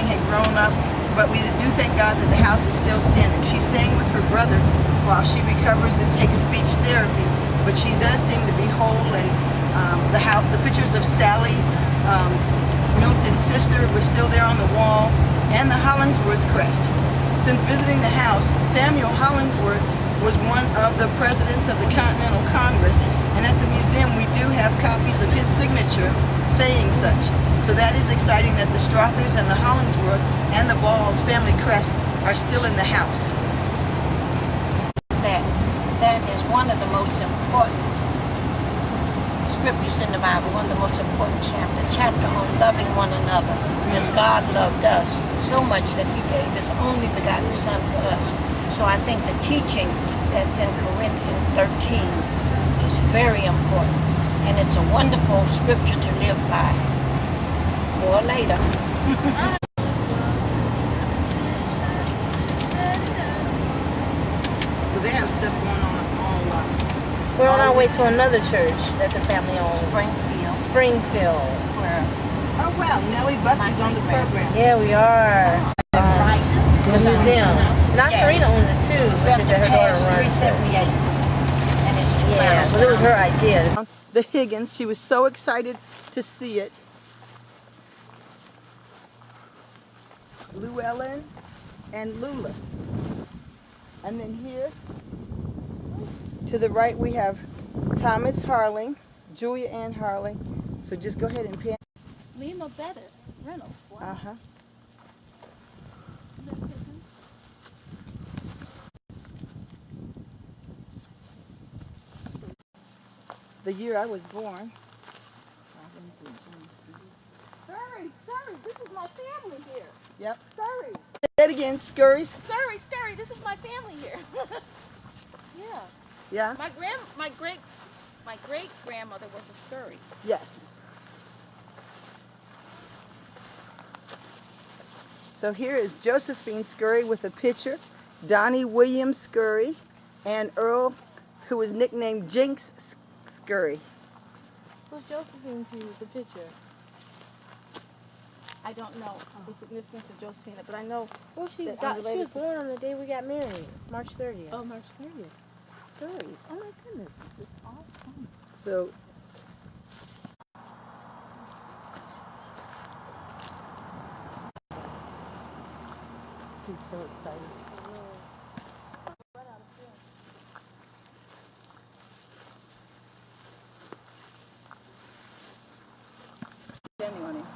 everything had grown up, but we do thank God that the house is still standing. She's staying with her brother while she recovers and takes speech therapy, but she does seem to be whole, and the pictures of Sally, Milton's sister, was still there on the wall, and the Hollingsworth crest. Since visiting the house, Samuel Hollingsworth was one of the presidents of the Continental Congress, and at the museum we do have copies of his signature saying such. So that is exciting that the Strothers and the Hollingsworths and the Balls family crest are still in the house. That is one of the most important scriptures in the Bible, one of the most important chapter on loving one another, because God loved us so much that he gave his only begotten son for us. So I think the teaching that's in Corinthians 13 is very important, and it's a wonderful scripture to live by. More later. So they have stuff going on all We're on our way to another church that the family owns. Springfield. Where? Oh wow, Nellie Bussey's on the program. Yeah, we are. To the museum. Not Yes. Serena owns it too, which is that her daughter runs it. 378. And it's 2 Yeah, miles but it was down. her idea. The Higgins, she was so excited to see it. Llewellyn and Lula. And then here, to the right, we have Thomas Harling, Julia Ann Harling. So just go ahead and pan. Lima Bettis Reynolds. Wow. Uh-huh. The year I was born. Scurry, this is my family here. Yep. Scurry, Say that again, Scurry. Scurry, this is my family here. Yeah. Yeah? My great grandmother was a Scurry. Yes. So here is Josephine Scurry with a picture, Donnie Williams Scurry, and Earl, who was nicknamed Jinx Scurry. Who's Josephine to the picture? I don't know the significance of Josephine, But I know well, she was born on the day we got married, March 30th. Oh, March 30th. Scurries. Oh my goodness, this is awesome. So he's so excited. Standing on him.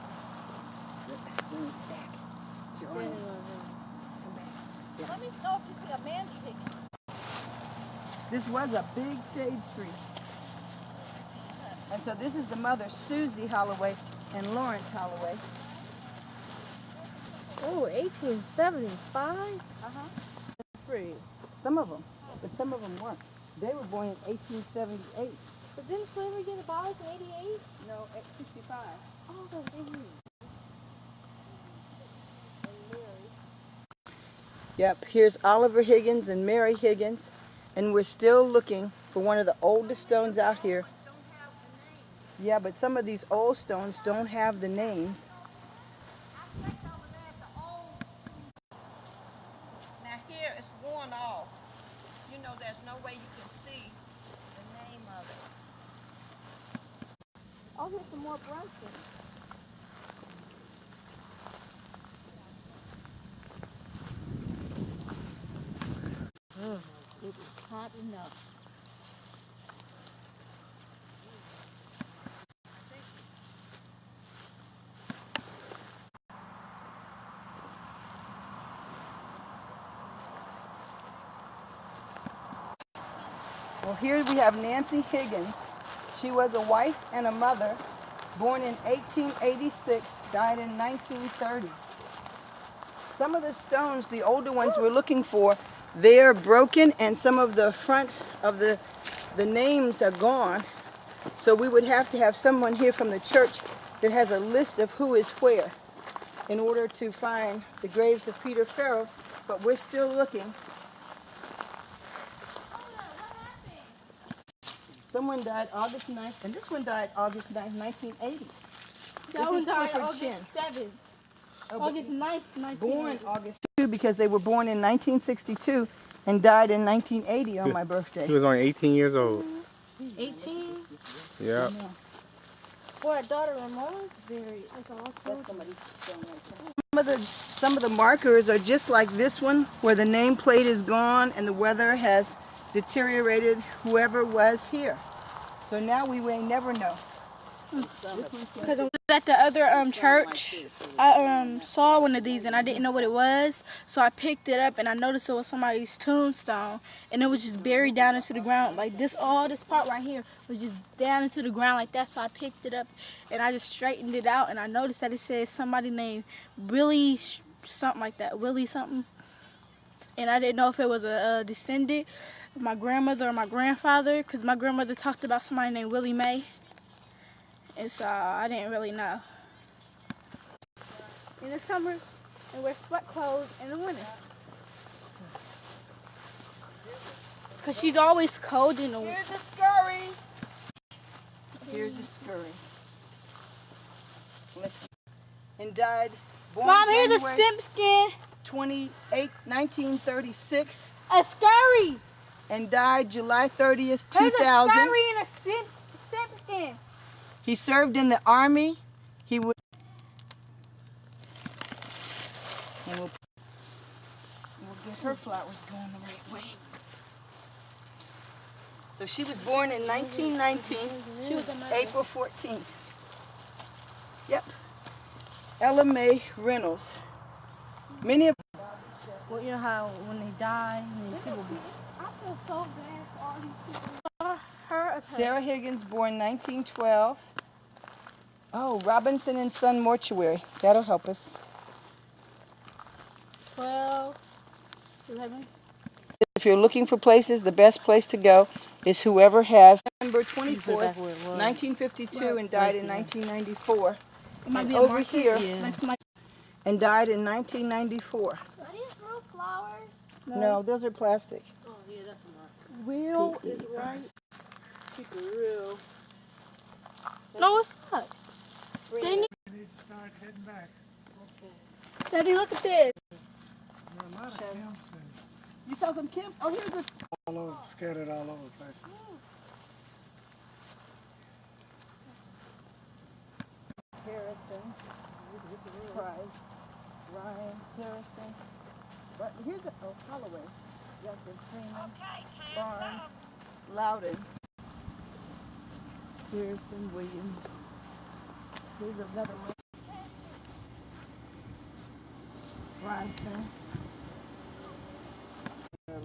Let me know if you see a Mandy Higgins. This was a big shade tree. And so this is the mother, Susie Holloway and Lawrence Holloway. Oh, 1875? Uh-huh. Pretty. Some of them, but some of them weren't. They were born in 1878. But didn't slavery get abolished in 88? No, at 65. Oh, they didn't. Yep, here's Oliver Higgins and Mary Higgins, and we're still looking for one of the oldest stones out here. Yeah, but some of these old stones don't have the names. Now here it's worn off. You know, there's no way you can see the name of it. Oh, here's some more Brunson. It is hot enough. Well, here we have Nancy Higgins. She was a wife and a mother, born in 1886, died in 1930. Some of the stones, the older ones we're looking for, they're broken, and some of the front of the names are gone. So we would have to have someone here from the church that has a list of who is where in order to find the graves of Peter Farrell, but we're still looking. Someone died August 9th, and this one died August 9th, 1980. That one died Clifford August Chin. 7th. August 9th, 19. Born August 2 because they were born in 1962 and died in 1980 on my birthday. He was only 18 years old. 18. Yeah. Boy, our daughter Ramona's very. That's all children. Some of the markers are just like this one, where the nameplate is gone and the weather has deteriorated whoever was here. So now we may never know. Because I was at the other church, I saw one of these and I didn't know what it was, so I picked it up and I noticed it was somebody's tombstone, and it was just buried down into the ground like this. All this part right here was just down into the ground like that. So I picked it up and I just straightened it out, and I noticed that it says somebody named Willie something like that, Willie something, and I didn't know if it was a descendant of my grandmother or my grandfather, because my grandmother talked about somebody named Willie Mae. And so I didn't really know. In the summer, they wear sweat clothes in the winter. Because she's always cold in the winter. Here's a scurry. Here's a scurry. And died. Born Mom, here's a January simpskin. 28, 1936. A scurry. And died July 30th, Here's 2000. a scurry and a simpskin. He served in the Army. He would. And we'll get her flowers going the right way. So she was born in 1919, She was a mother. April 14th. Yep. Ella Mae Reynolds. Many of. Well, you know how when they die, people be. I feel so bad for all these people. Her. Sarah Higgins, born 1912. Oh, Robinson and Son Mortuary. That'll help us. 12, 11. If you're looking for places, the best place to go is whoever has November 24th, 1952, and died in 1994. It might And be a over marker. here, Next to my. and died in 1994. Are these real flowers? No, those are plastic. Oh yeah, that's a mark. Real is right. Keep it real. No, it's not. They need We need to start heading back. Daddy, look at this. There are a lot of camps and You saw some camps? Oh, here's this. all over, scattered all over the place. Harrison. Price. Ryan. Harrison. But here's a Holloway. Justin Freeman. Barnes. Loudons. Harrison Williams. Here's another one. Bronson.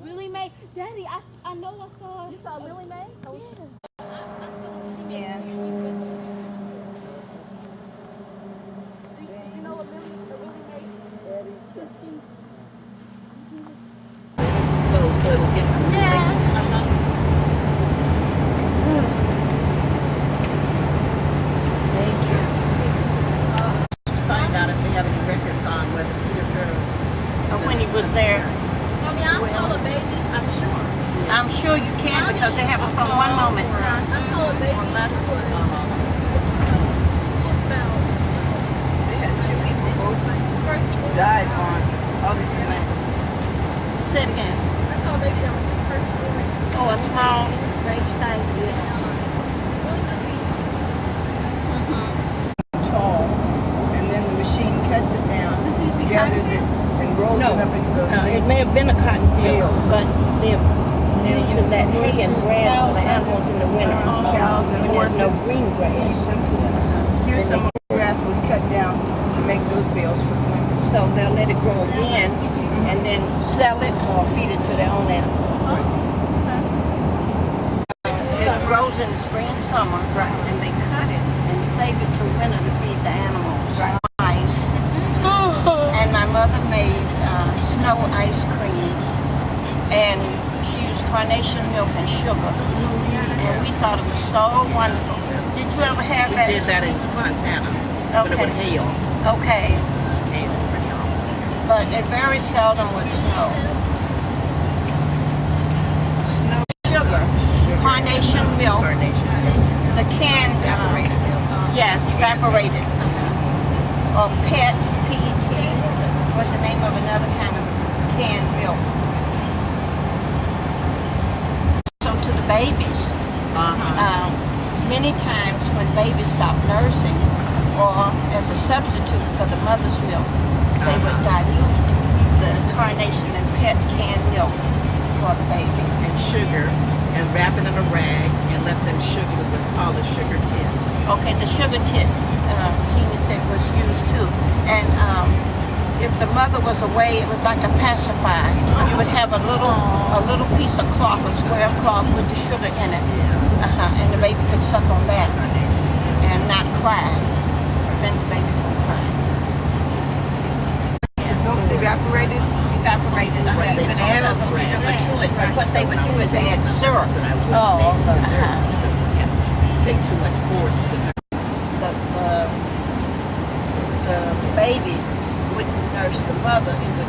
Willie Mae. Daddy, I know I saw. You saw Willie Mae? Yeah. And You know what Willie Mae? Eddie Tippins. So it'll get. Find out if they have any records on whether Peter Farrell. When he was there, Mommy, I saw a baby. I'm sure. I'm sure you can because they have it from one moment. I saw a baby. They had two people both died on August 9th. Say it again. I saw a baby that was first. Oh, a small gravesite. Tall, and then the machine cuts it down, gathers it, and rolls it up into those No, it big may have been a cotton field, bales. but they're using that hay and grass for the animals in the winter. Cows and When there's no horses. green grass. Here's some grass was cut down to make those bales for the winter. So they'll let it grow again and then sell it or feed it to their own animals. It grows in the spring and summer, Right. and they cut it and save it till winter to feed the animals. Right. Ice. And my mother made snow ice cream, and she used carnation milk and sugar, and we thought it was so wonderful. Did you ever have that? Did that in Montana. But it would Okay. hail. Okay, Hail pretty often. but it very seldom would snow. Snow. Sugar, carnation milk, the canned, Evaporated milk. yes, evaporated, or PET, PET, was the name of another kind of canned milk. So to the babies, many times when babies stop nursing, or as a substitute for the mother's milk, they would dilute the carnation and pet canned milk for the baby. And sugar, and wrap it in a rag, and let them sugar. It was called a sugar tit. Okay, the sugar tit, Gina said, was used too. And if the mother was away, it was like a pacifier. You would have a little piece of cloth, a square cloth with the sugar in it. And the baby could suck on that and not cry. Prevent the baby from crying. The milk's evaporated. Evaporated. You can add a little sugar to it, but what they would do is add syrup. Oh, okay. Take too much force. The baby wouldn't nurse the mother. He would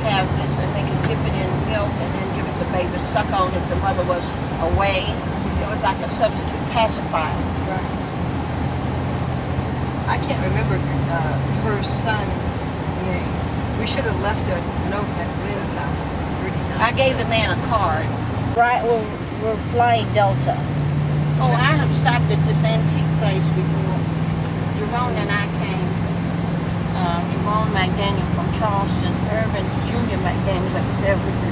have this, and they could dip it in milk and then give it the baby to suck on if the mother was away. It was like a substitute pacifier. Right. I can't remember her son's name. We should have left a note at Lynn's house. I gave the man a card. Right, we're flying Delta. Oh, I have stopped at this antique place before. Jerome and I came. Jerome Mcdaniel from Charleston, Irvin Jr. McDaniel that was there with the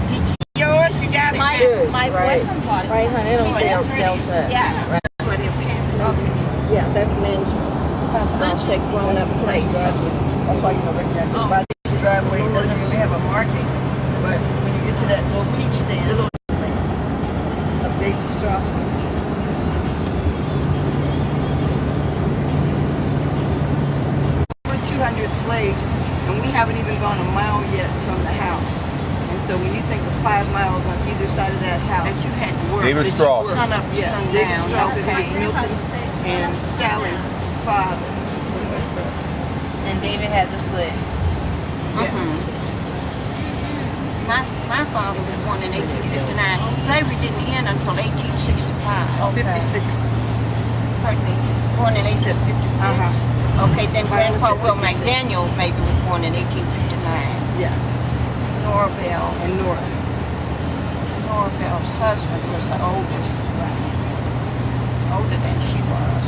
Geechee. Yours, you got it. My boyfriend bought it. Right, honey, it'll say Delta. Yes. Yeah, that's men's Lunch grown up place. That's why you don't recognize it. By this driveway, it doesn't really have a marking, but when you get to that little peach stand, lands of David Strother. Over 200 slaves, and we haven't even gone a mile yet from the house. And so when you think of 5 miles on either side of that house, That you had to work. David that you Strother. worked. Sun up, Yes, sun David down. Strother, who Okay. was Milton's and Sally's father. And David had the slaves. Yes. My father was born in 1859. Slavery didn't end until 1865. 56. Pardon me. Born in 1856. Okay, then Mine was Grandpa at Will 56. McDaniel maybe was born in 1859. Yeah, Norvell. and Nora. Norvell's husband was the oldest. Older than she was.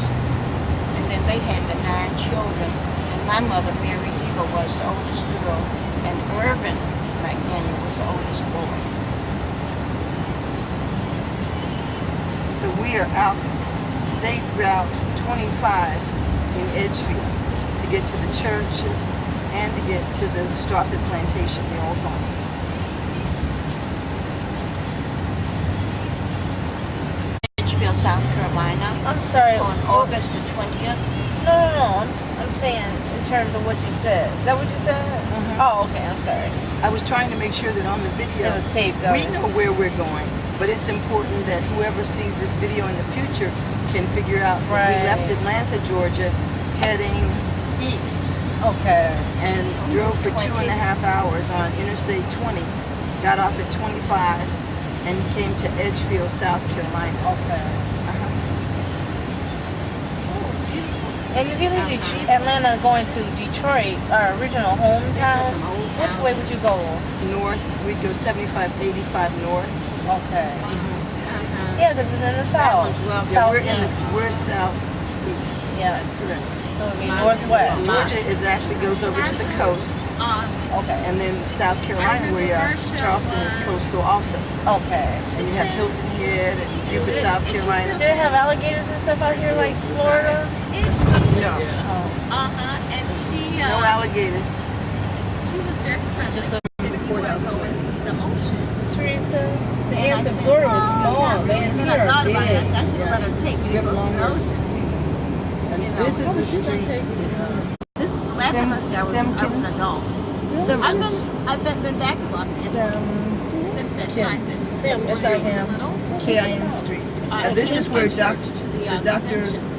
And then they had the 9 children. And my mother, Mary Eva, was the oldest girl. And Irvin McDaniel was the oldest boy. So we are out State Route 25 in Edgefield to get to the churches and to get to the Strother Plantation, the old home. Edgefield, South Carolina. I'm sorry. On August the 20th. No. I'm saying in terms of what you said. Is that what you said? Oh, okay. I'm sorry. I was trying to make sure that on the video It was taped we over. know where we're going, but it's important that whoever sees this video in the future can figure out that we Right. left Atlanta, Georgia, heading east. Okay. And drove for 2.5 hours on Interstate 20, got off at 25, and came to Edgefield, South Carolina. Okay. And if you leave Atlanta going to Detroit, our original hometown, which way would you go? North, we'd go 75, 85 north. Okay. Yeah, because it's in the south. Yeah, we're in Southeast. we're southeast. Yeah. That's correct. So it'd be northwest. Georgia is actually goes over to the coast, Okay. and then South Carolina, where you are, Charleston is coastal also. Okay. And you have Hilton Head and Beaufort, South Do Carolina. they have alligators and stuff out here like Florida? No, And she no alligators. she was very friendly. Just the The courthouse was. The ocean. Teresa. The And I ants in said, Florida was "Oh, small. yeah, The really." ants And here I are thought about it. I big. said, I should have let her take me to go see the ocean. And You know. this is the street. This last time I was there, I was an Simpkins. adult. I've been back to Los Angeles since that time. S-I-M-K-I-N Street. And this is where Dr.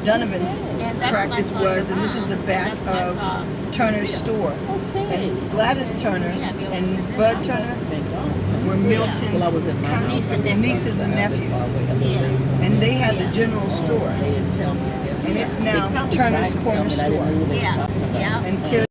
Donovan's practice was, and this is the back of Turner's store. And Gladys Turner and Bud Turner were Milton's nieces and nephews. And they had the general store. And it's now Turner's Corner Store. Yeah. And Terry